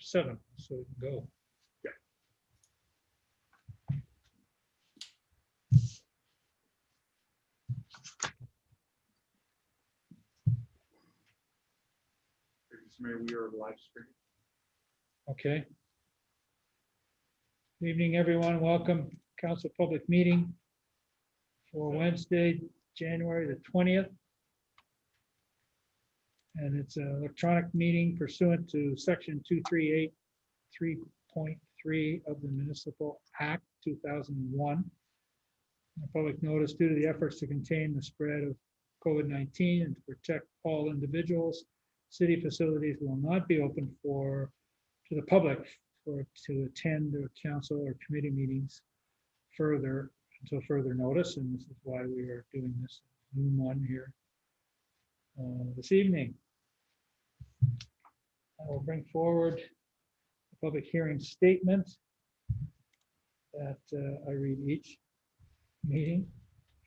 7, so we can go. Mayor, we are live streaming. Okay. Good evening, everyone. Welcome, council public meeting for Wednesday, January the 20th. And it's an electronic meeting pursuant to section 238, 3.3 of the Municipal Act 2001. A public notice due to the efforts to contain the spread of COVID-19 and to protect all individuals, city facilities will not be open to the public to attend the council or committee meetings until further notice. And this is why we are doing this Zoom one here this evening. I will bring forward the public hearing statement that I read each meeting.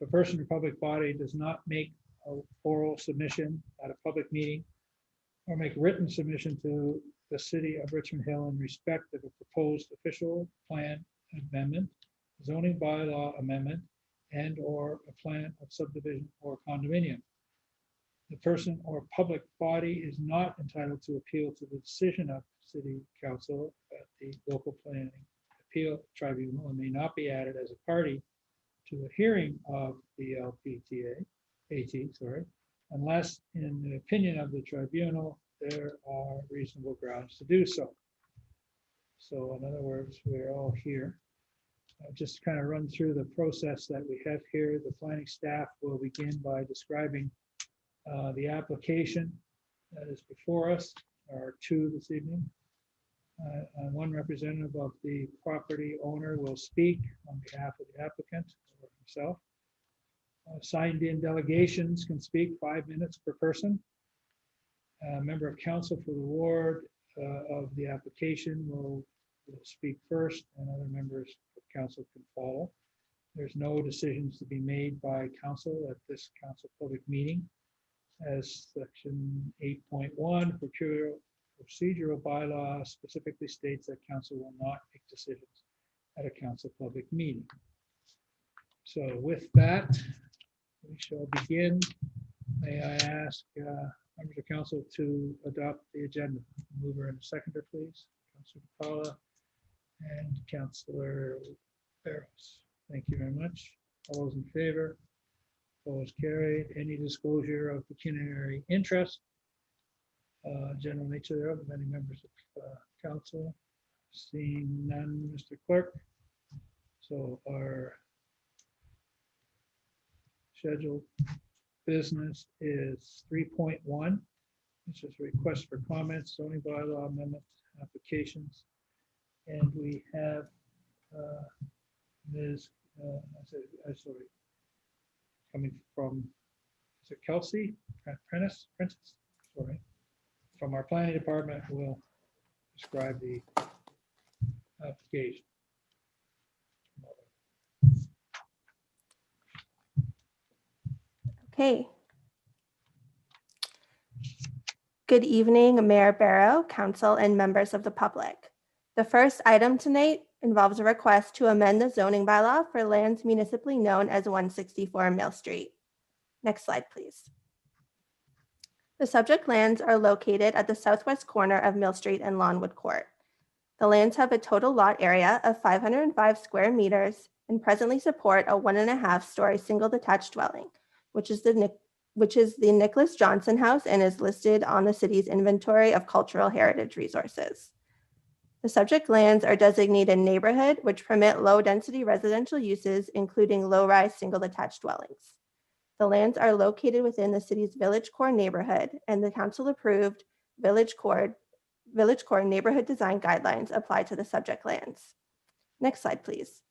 If a person or public body does not make an oral submission at a public meeting or make written submission to the city of Richmond Hill in respect of a proposed official plan amendment, zoning bylaw amendment, and or a plan of subdivision or condominium, the person or public body is not entitled to appeal to the decision of city council at the local planning appeal tribunal and may not be added as a party to a hearing of the unless in the opinion of the tribunal there are reasonable grounds to do so. So in other words, we're all here. I'll just kind of run through the process that we have here. The planning staff will begin by describing the application that is before us. There are two this evening. One representative of the property owner will speak on behalf of the applicant or himself. Signed in delegations can speak 5 minutes per person. A member of council for the ward of the application will speak first, and other members of council can follow. There's no decisions to be made by council at this council public meeting, as section 8.1 procedural bylaw specifically states that council will not make decisions at a council public meeting. So with that, we shall begin. May I ask members of council to adopt the agenda? Mover and seconder, please. Councilor Paula and Councilor Barros. Thank you very much. All those in favor? Opposed, carried. Any disclosure of pecuniary interest, general nature thereof, of any members of council? Seeing none, Mr. Clerk. So our scheduled business is 3.1, which is request for comments, zoning bylaw amendment applications. And we have Ms. Coming from, is it Kelsey Prentice, sorry, from our planning department, who will describe the application. Okay. Good evening, Mayor Barrow, council, and members of the public. The first item tonight involves a request to amend the zoning bylaw for lands municipally known as 164 Mill Street. Next slide, please. The subject lands are located at the southwest corner of Mill Street and Lawnwood Court. The lands have a total lot area of 505 square meters and presently support a 1.5-story single detached dwelling, which is the Nicholas Johnson House and is listed on the city's inventory of cultural heritage resources. The subject lands are designated neighborhood, which permit low-density residential uses, including low-rise single-detached dwellings. The lands are located within the city's Village Core neighborhood, and the council-approved Village Core neighborhood design guidelines apply to the subject lands. Next slide, please.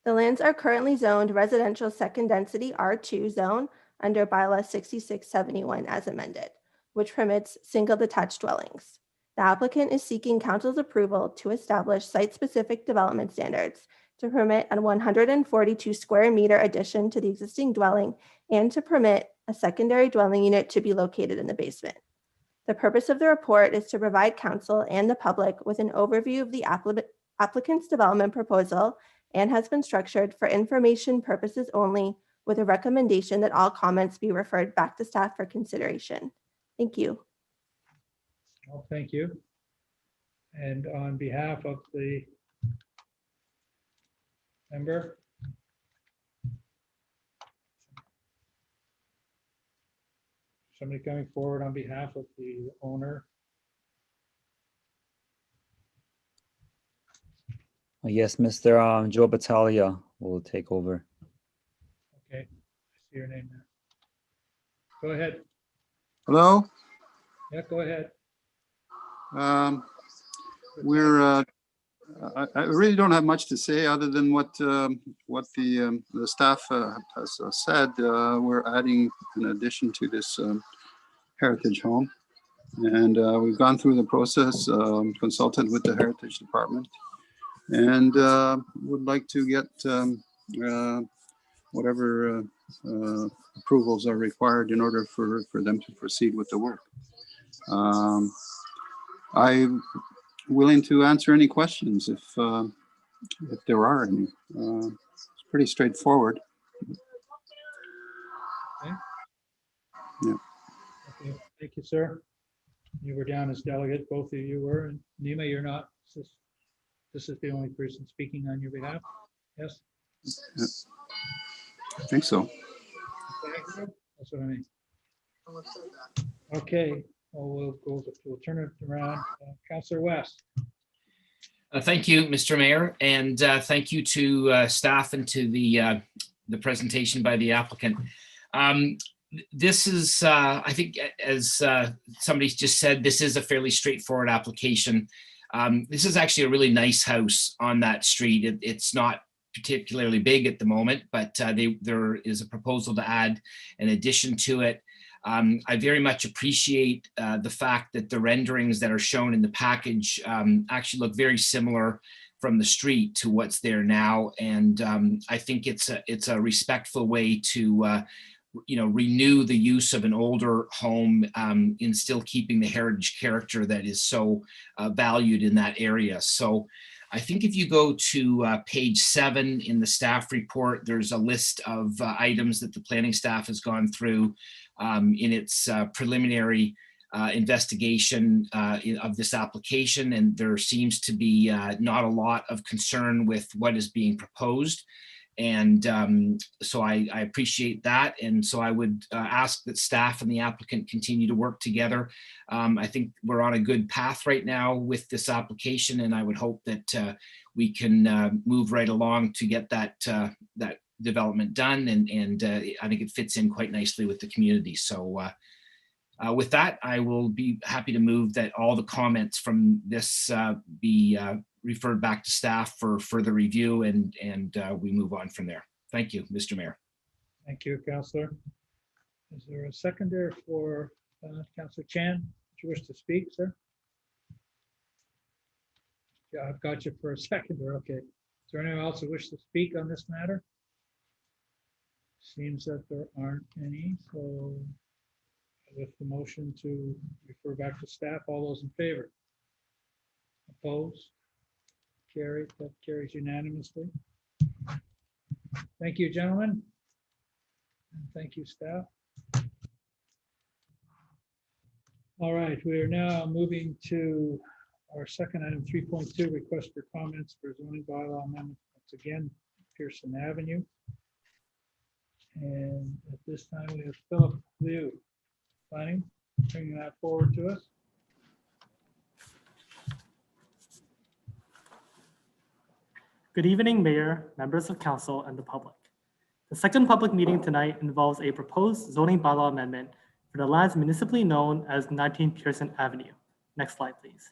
The lands are currently zoned residential second density R2 zone under bylaw 6671 as amended, which permits single detached dwellings. The applicant is seeking council's approval to establish site-specific development standards to permit a 142 square meter addition to the existing dwelling and to permit a secondary dwelling unit to be located in the basement. The purpose of the report is to provide council and the public with an overview of the applicant's development proposal and has been structured for information purposes only, with a recommendation that all comments be referred back to staff for consideration. Thank you. Well, thank you. And on behalf of the member, somebody coming forward on behalf of the owner. Yes, Mr. Joe Battaglia will take over. Okay, I see your name there. Go ahead. Hello. Yeah, go ahead. I really don't have much to say other than what the staff has said. We're adding an addition to this heritage home, and we've gone through the process, consulted with the Heritage Department, and would like to get whatever approvals are required in order for them to proceed with the work. I'm willing to answer any questions if there are any. It's pretty straightforward. Okay. Yeah. Okay, thank you, sir. You were down as delegate, both of you were, and Nima, you're not. This is the only person speaking on your behalf. Yes? Yeah. I think so. That's what I mean. Okay, well, we'll turn it around. Councillor West. Thank you, Mr. Mayor, and thank you to staff and to the presentation by the applicant. This is, I think, as somebody's just said, this is a fairly straightforward application. This is actually a really nice house on that street. It's not particularly big at the moment, but there is a proposal to add an addition to it. I very much appreciate the fact that the renderings that are shown in the package actually look very similar from the street to what's there now. And I think it's a respectful way to renew the use of an older home in still keeping the heritage character that is so valued in that area. So I think if you go to page 7 in the staff report, there's a list of items that the planning staff has gone through in its preliminary investigation of this application, and there seems to be not a lot of concern with what is being proposed. And so I appreciate that. And so I would ask that staff and the applicant continue to work together. I think we're on a good path right now with this application, and I would hope that we can move right along to get that development done. And I think it fits in quite nicely with the community. So with that, I will be happy to move that all the comments from this be referred back to staff for further review, and we move on from there. Thank you, Mr. Mayor. Thank you, Councillor. Is there a seconder for Councillor Chan? Do you wish to speak, sir? Yeah, I've got you for a seconder. Okay. Is there anyone else who wishes to speak on this matter? Seems that there aren't any. So with the motion to refer back to staff, all those in favor? Opposed? Carried. That carries unanimously. Thank you, gentlemen. And thank you, staff. All right, we are now moving to our second item, 3.2, request for comments for zoning bylaw amendment. Once again, Pearson Avenue. And at this time, we have Philip Liu planning, bringing that forward to us. Good evening, Mayor, members of council, and the public. The second public meeting tonight involves a proposed zoning bylaw amendment for the lands municipally known as 19 Pearson Avenue. Next slide, please.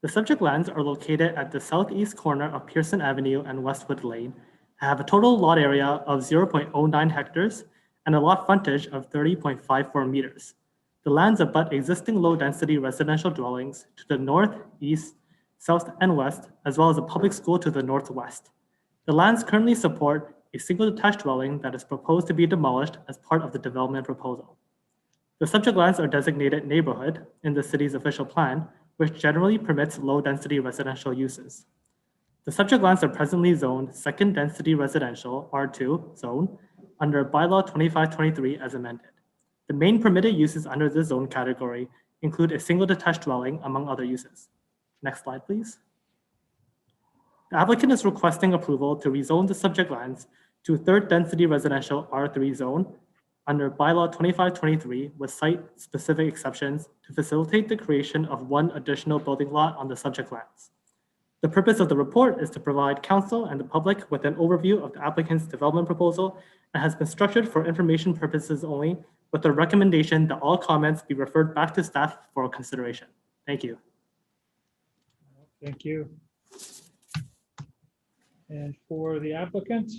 The subject lands are located at the southeast corner of Pearson Avenue and Westwood Lane, have a total lot area of 0.09 hectares and a lot frontage of 30.54 meters. The lands abut existing low-density residential dwellings to the north, east, south, and west, as well as a public school to the northwest. The lands currently support a single detached dwelling that is proposed to be demolished as part of the development proposal. The subject lands are designated neighborhood in the city's official plan, which generally permits low-density residential uses. The subject lands are presently zoned second density residential R2 zone under bylaw 2523 as amended. The main permitted uses under this zone category include a single detached dwelling, among other uses. Next slide, please. The applicant is requesting approval to rezone the subject lands to third density residential R3 zone under bylaw 2523 with site-specific exceptions to facilitate the creation of one additional building lot on the subject lands. The purpose of the report is to provide council and the public with an overview of the applicant's development proposal and has been structured for information purposes only, with the recommendation that all comments be referred back to staff for consideration. Thank you. Thank you. And for the applicant,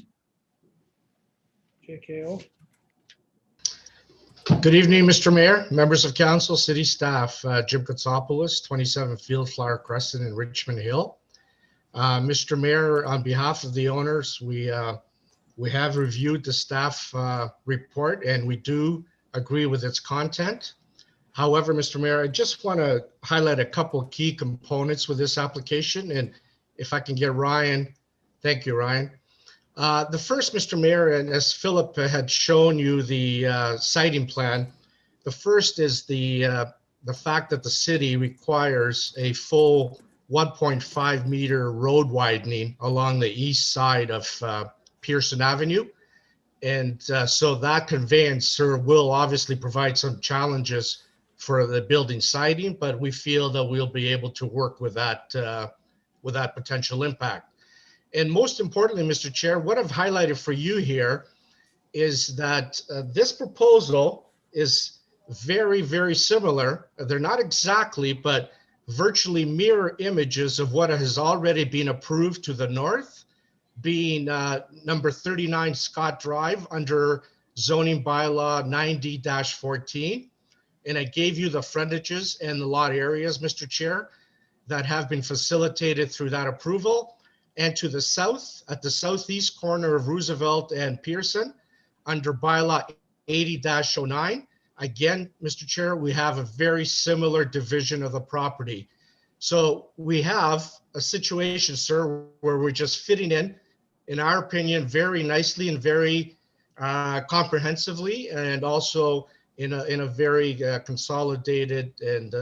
JKO. Good evening, Mr. Mayor, members of council, city staff, Jim Katsopoulos, 27 Fieldflower Crescent in Richmond Hill. Mr. Mayor, on behalf of the owners, we have reviewed the staff report and we do agree with its content. However, Mr. Mayor, I just want to highlight a couple of key components with this application. And if I can get Ryan, thank you, Ryan. The first, Mr. Mayor, and as Philip had shown you the siting plan, the first is the fact that the city requires a full 1.5 meter road widening along the east side of Pearson Avenue. And so that conveyance, sir, will obviously provide some challenges for the building siting, but we feel that we'll be able to work with that potential impact. And most importantly, Mr. Chair, what I've highlighted for you here is that this proposal is very, very similar. They're not exactly, but virtually mirror images of what has already been approved to the north, being number 39 Scott Drive under zoning bylaw 90-14. And I gave you the frontages and the lot areas, Mr. Chair, that have been facilitated through that approval. And to the south, at the southeast corner of Roosevelt and Pearson, under bylaw 80-09, again, Mr. Chair, we have a very similar division of the property. So we have a situation, sir, where we're just fitting in our opinion, very nicely and very comprehensively, and also in a very consolidated and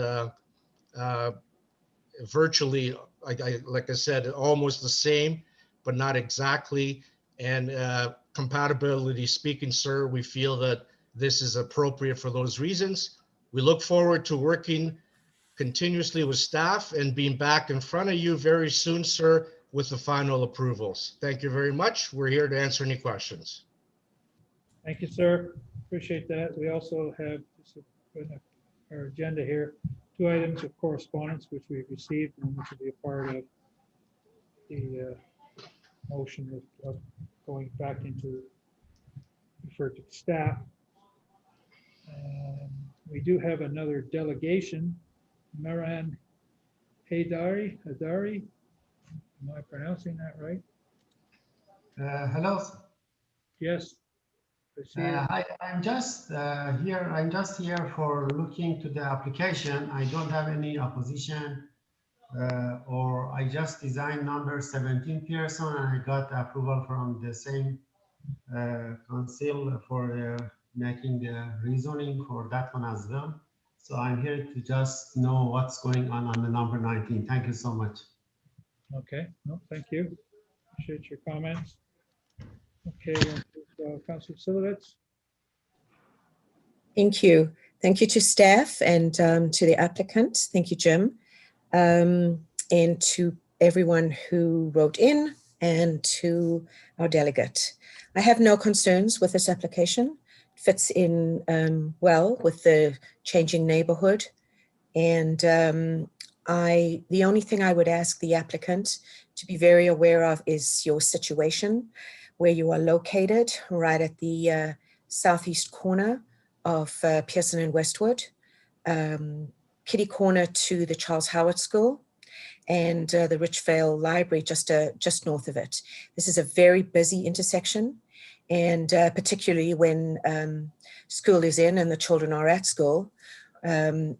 virtually, like I said, almost the same, but not exactly. And compatibility speaking, sir, we feel that this is appropriate for those reasons. We look forward to working continuously with staff and being back in front of you very soon, sir, with the final approvals. Thank you very much. We're here to answer any questions. Thank you, sir. Appreciate that. We also have in our agenda here 2 items of correspondence which we've received and which will be a part of the motion of going back into refer to staff. We do have another delegation, Maran Hadari. Am I pronouncing that right? Hello. Yes. I'm just here. I'm just here for looking to the application. I don't have any opposition, or I just designed number 17 Pearson, and I got approval from the same council for making the rezoning for that one as well. So I'm here to just know what's going on the number 19. Thank you so much. Okay. No, thank you. Appreciate your comments. Okay, Councilor Silovitz. Thank you. Thank you to staff and to the applicant. Thank you, Jim. And to everyone who wrote in and to our delegate. I have no concerns with this application. It fits in well with the changing neighborhood. And the only thing I would ask the applicant to be very aware of is your situation, where you are located right at the southeast corner of Pearson and Westwood, kitty corner to the Charles Howard School and the Richvale Library just north of it. This is a very busy intersection, And particularly when school is in and the children are at school, there's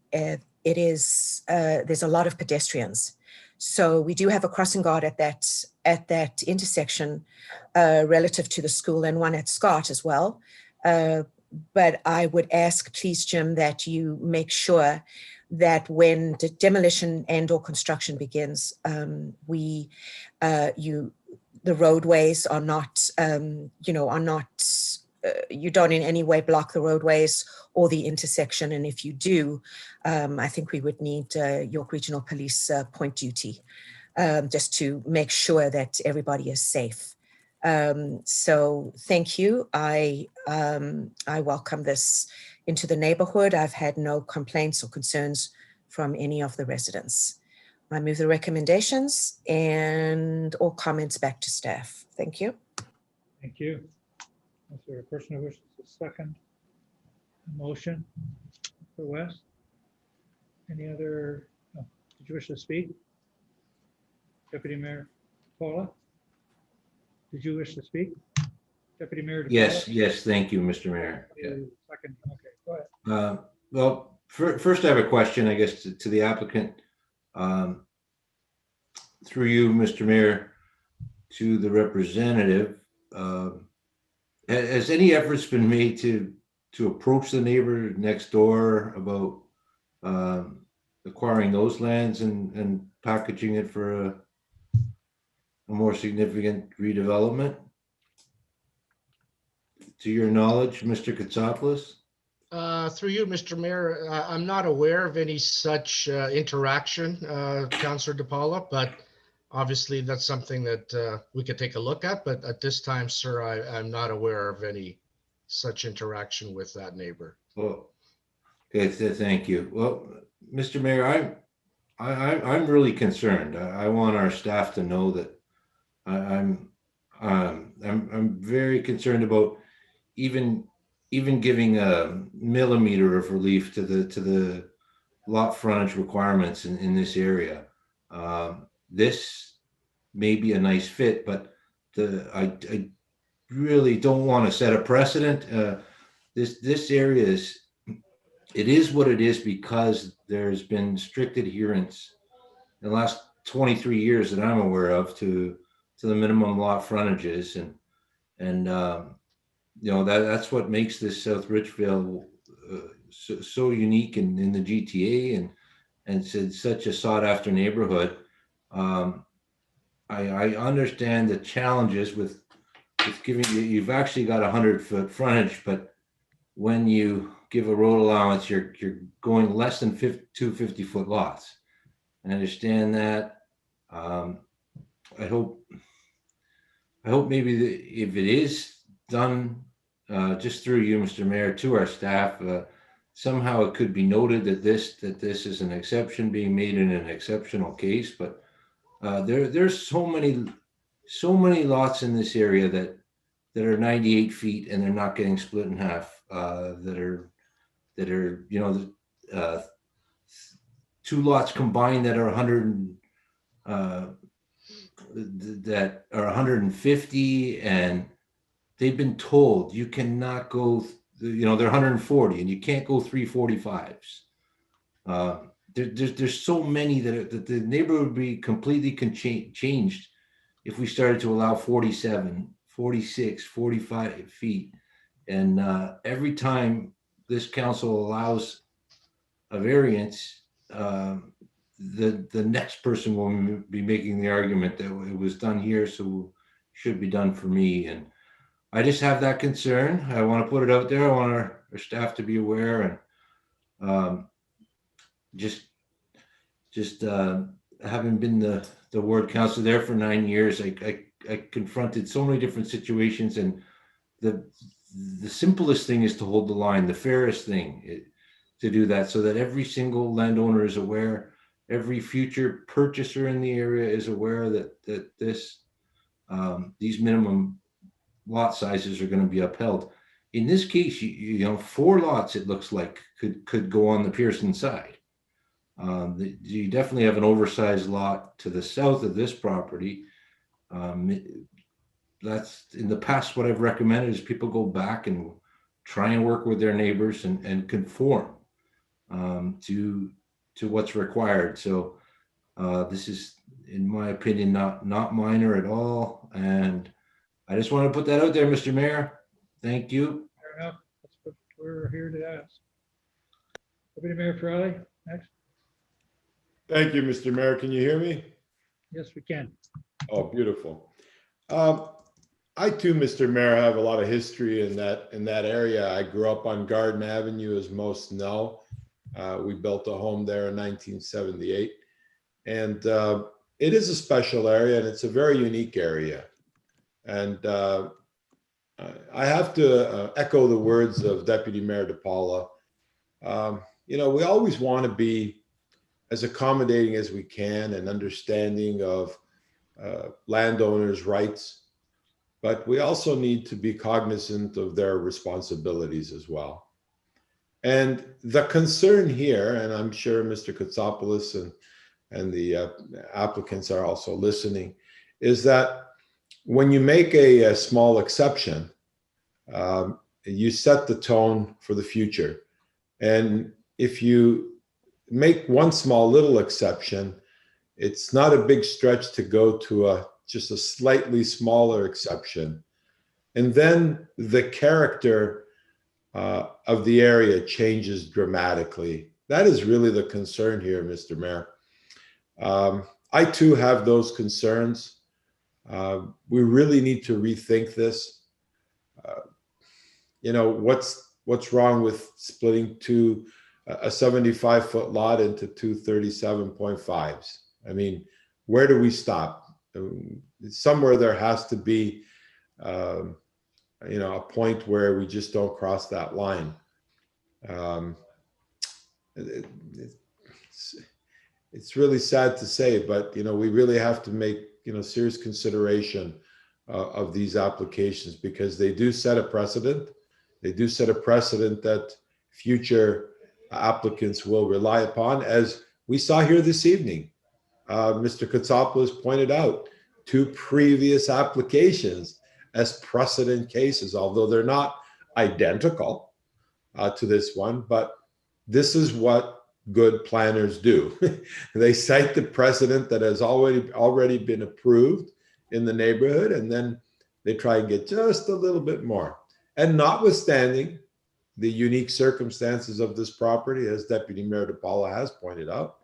a lot of pedestrians. So we do have a crossing guard at that intersection relative to the school, and one at Scott as well. But I would ask, please, Jim, that you make sure that when the demolition and/or construction begins, the roadways are not, you don't in any way block the roadways or the intersection. And if you do, I think we would need York Regional Police point duty just to make sure that everybody is safe. So thank you. I welcome this into the neighborhood. I've had no complaints or concerns from any of the residents. I move the recommendations and all comments back to staff. Thank you. Thank you. Is there a person who wishes to second the motion for West? Any other, did you wish to speak? Deputy Mayor Paula? Did you wish to speak? Deputy Mayor? Yes, yes, thank you, Mr. Mayor. Yeah. Second, okay, go ahead. Well, first I have a question, I guess, to the applicant. Through you, Mr. Mayor, to the representative, has any efforts been made to approach the neighbor next door about acquiring those lands and packaging it for a more significant redevelopment? To your knowledge, Mr. Katsopoulos? Through you, Mr. Mayor, I'm not aware of any such interaction, Councillor DePaula, but obviously that's something that we could take a look at. But at this time, sir, I'm not aware of any such interaction with that neighbor. Well, okay, thank you. Well, Mr. Mayor, I'm really concerned. I want our staff to know that I'm very concerned about even giving a millimeter of relief to the lot frontage requirements in this area. This may be a nice fit, but I really don't want to set a precedent. This area is what it is because there's been strict adherence in the last 23 years that I'm aware of to the minimum lot frontages, and that's what makes this South Richville so unique in the GTA and it's such a sought after neighborhood. I understand the challenges with giving you've actually got 100-foot frontage, but when you give a road allowance, you're going less than 2 50-foot lots. I understand that. I hope maybe if it is done just through you, Mr. Mayor, to our staff, somehow it could be noted that this is an exception being made in an exceptional case. But there's so many lots in this area that are 98 feet and they're not getting split in half. That are two lots combined that are 100 that are 150, and they've been told you cannot go, they're 140 and you can't go 345s. There's so many that the neighborhood would be completely changed if we started to allow 47, 46, 45 feet. And every time this council allows a variance, the next person will be making the argument that it was done here, so it should be done for me. And I just have that concern. I want to put it out there. I want our staff to be aware, and just having been the ward councilor there for 9 years, I confronted so many different situations, and the simplest thing is to hold the line. The fairest thing to do that, so that every single landowner is aware. Every future purchaser in the area is aware that these minimum lot sizes are going to be upheld. In this case, 4 lots, it looks like could go on the Pearson side. You definitely have an oversized lot to the south of this property. that's in the past, what I've recommended is people go back and try and work with their neighbors and conform to what's required. So this is, in my opinion, not minor at all. And I just want to put that out there, Mr. Mayor. Thank you. Fair enough. That's what we're here to ask. Deputy Mayor Farrelly, next. Thank you, Mr. Mayor. Can you hear me? Yes, we can. Oh, beautiful. I too, Mr. Mayor, have a lot of history in that area. I grew up on Garden Avenue, as most know. We built a home there in 1978. And it is a special area, and it's a very unique area. And I have to echo the words of Deputy Mayor DePaula. You know, we always want to be as accommodating as we can and understanding of landowners' rights, but we also need to be cognizant of their responsibilities as well. And the concern here, and I'm sure Mr. Kotsopoulos and the applicants are also listening, is that when you make a small exception, you set the tone for the future. And if you make one small little exception, it's not a big stretch to go to just a slightly smaller exception. And then the character of the area changes dramatically. That is really the concern here, Mr. Mayor. I too have those concerns. We really need to rethink this. You know, what's wrong with splitting a 75-foot lot into two 37.5s? I mean, where do we stop? Somewhere there has to be, you know, a point where we just don't cross that line. It's really sad to say, but, you know, we really have to make, you know, serious consideration of these applications, because they do set a precedent. They do set a precedent that future applicants will rely upon, as we saw here this evening. Mr. Kotsopoulos pointed out 2 previous applications as precedent cases, although they're not identical to this one, but this is what good planners do. They cite the precedent that has already been approved in the neighborhood, and then they try and get just a little bit more. And notwithstanding the unique circumstances of this property, as Deputy Mayor DePaula has pointed out,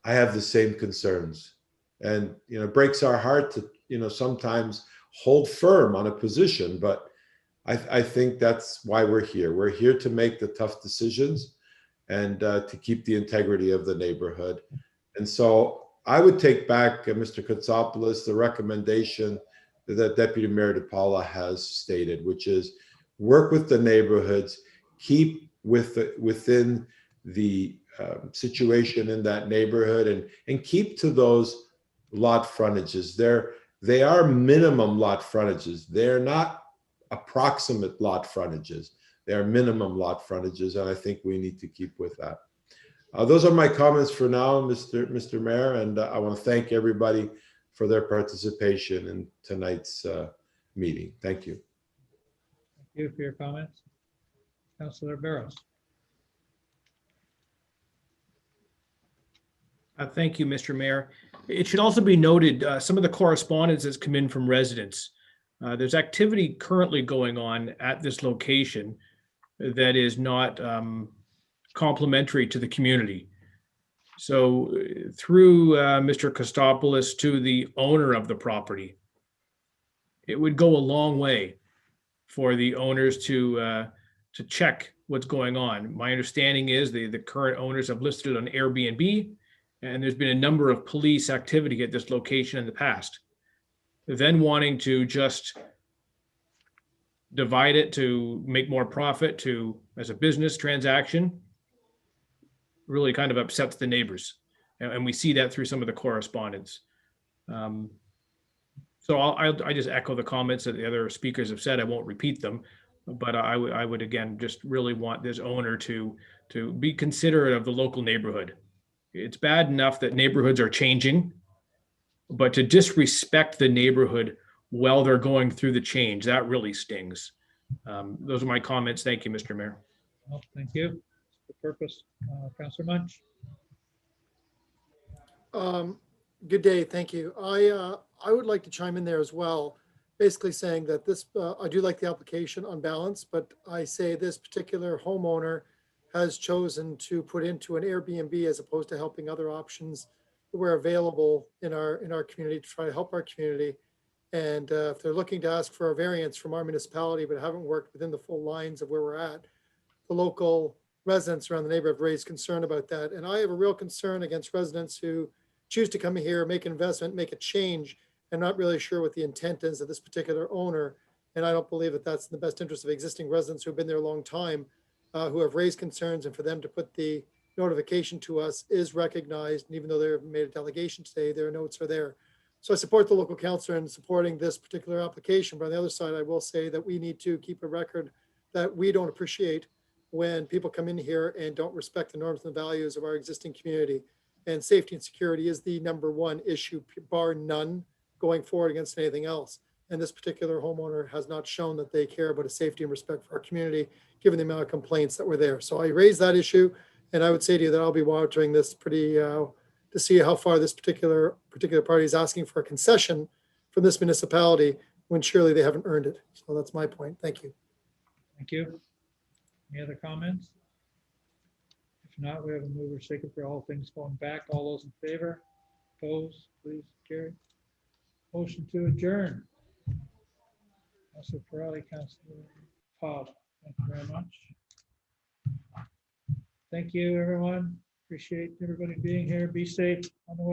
I have the same concerns. And, you know, it breaks our heart to, you know, sometimes hold firm on a position, but I think that's why we're here. We're here to make the tough decisions and to keep the integrity of the neighborhood. And so I would take back, Mr. Kotsopoulos, the recommendation that Deputy Mayor DePaula has stated, which is work with the neighborhoods, keep within the situation in that neighborhood, and keep to those lot frontages. They are minimum lot frontages. They're not approximate lot frontages. They are minimum lot frontages, and I think we need to keep with that. Those are my comments for now, Mr. Mayor, and I want to thank everybody for their participation in tonight's meeting. Thank you. Thank you for your comments. Councilor Barros. Thank you, Mr. Mayor. It should also be noted, some of the correspondence has come in from residents. There's activity currently going on at this location that is not complementary to the community. So through Mr. Kostopoulos to the owner of the property, it would go a long way for the owners to check what's going on. My understanding is the current owners have listed it on Airbnb, and there's been a number of police activity at this location in the past. Then wanting to just divide it to make more profit as a business transaction really kind of upsets the neighbors. And we see that through some of the correspondence. So I just echo the comments that the other speakers have said. I won't repeat them, but I would again, just really want this owner to be considerate of the local neighborhood. It's bad enough that neighborhoods are changing, but to disrespect the neighborhood while they're going through the change. That really stings. Those are my comments. Thank you, Mr. Mayor. Well, thank you. The purpose, Councillor Munch. Good day, thank you. I would like to chime in there as well, basically saying that this, I do like the application on balance, but I say this particular homeowner has chosen to put into an Airbnb as opposed to helping other options that were available in our community to try to help our community. And if they're looking to ask for a variance from our municipality, but haven't worked within the full lines of where we're at, the local residents around the neighborhood have raised concern about that. And I have a real concern against residents who choose to come here, make an investment, make a change, and not really sure what the intent is of this particular owner. And I don't believe that that's in the best interest of existing residents who have been there a long time, who have raised concerns, and for them to put the notification to us is recognized. And even though they've made a delegation today, their notes are there. So I support the local councillor in supporting this particular application. But on the other side, I will say that we need to keep a record that we don't appreciate when people come in here and don't respect the norms and the values of our existing community. And safety and security is the #1 issue, bar none, going forward against anything else. And this particular homeowner has not shown that they care about a safety and respect for our community, given the amount of complaints that were there. So I raised that issue, and I would say to you that I'll be monitoring this pretty to see how far this particular party is asking for a concession from this municipality when surely they haven't earned it. So that's my point. Thank you. Thank you. Any other comments? If not, we have a mover second for all things going back. All those in favor? Opposed? Please carry. Motion to adjourn. Councilor Pirelli, Councilor Pop, thank you very much. Thank you, everyone. Appreciate everybody being here. Be safe on the way